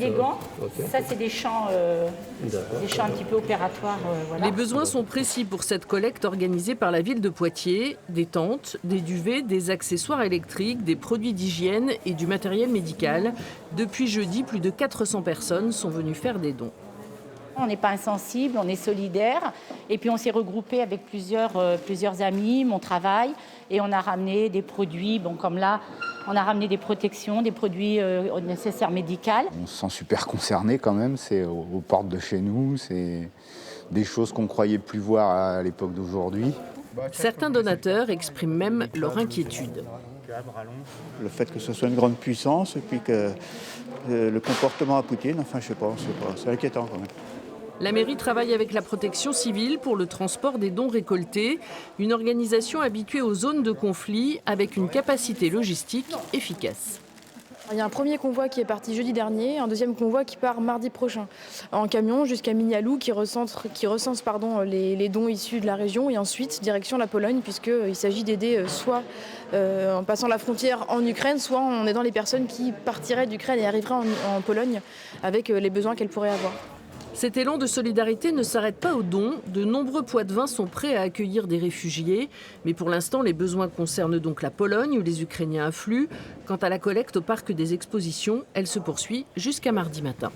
Les gants, Ok. ça c'est des champs un petit peu opératoires. Voilà. Les besoins sont précis pour cette collecte organisée par la ville de Poitiers. Des tentes, des duvets, des accessoires électriques, des produits d'hygiène et du matériel médical. Depuis jeudi, plus de 400 personnes sont venues faire des dons. On n'est pas insensible, on est solidaire. Et puis on s'est regroupé avec plusieurs amis, mon travail, et on a ramené des produits, comme là, on a ramené des protections, des produits nécessaires médicaux. On se sent super concerné quand même, c'est aux portes de chez nous, c'est des choses qu'on croyait plus voir à l'époque d'aujourd'hui. Certains donateurs expriment même leur inquiétude. Le fait que ce soit une grande puissance et puis que le comportement à Poutine, enfin je sais pas, c'est inquiétant quand même. La mairie travaille avec la protection civile pour le transport des dons récoltés, une organisation habituée aux zones de conflit avec une capacité logistique efficace. Il y a un premier convoi qui est parti jeudi dernier, un deuxième convoi qui part mardi prochain en camion jusqu'à Mignalou qui recense les dons issus de la région et ensuite direction la Pologne puisqu'il s'agit d'aider soit en passant la frontière en Ukraine, soit en aidant les personnes qui partiraient d'Ukraine et arriveraient en Pologne avec les besoins qu'elles pourraient avoir. Cet élan de solidarité ne s'arrête pas aux dons. De nombreux Poitevins sont prêts à accueillir des réfugiés. Mais pour l'instant, les besoins concernent donc la Pologne où les Ukrainiens affluent. Quant à la collecte au parc des expositions, elle se poursuit jusqu'à mardi matin.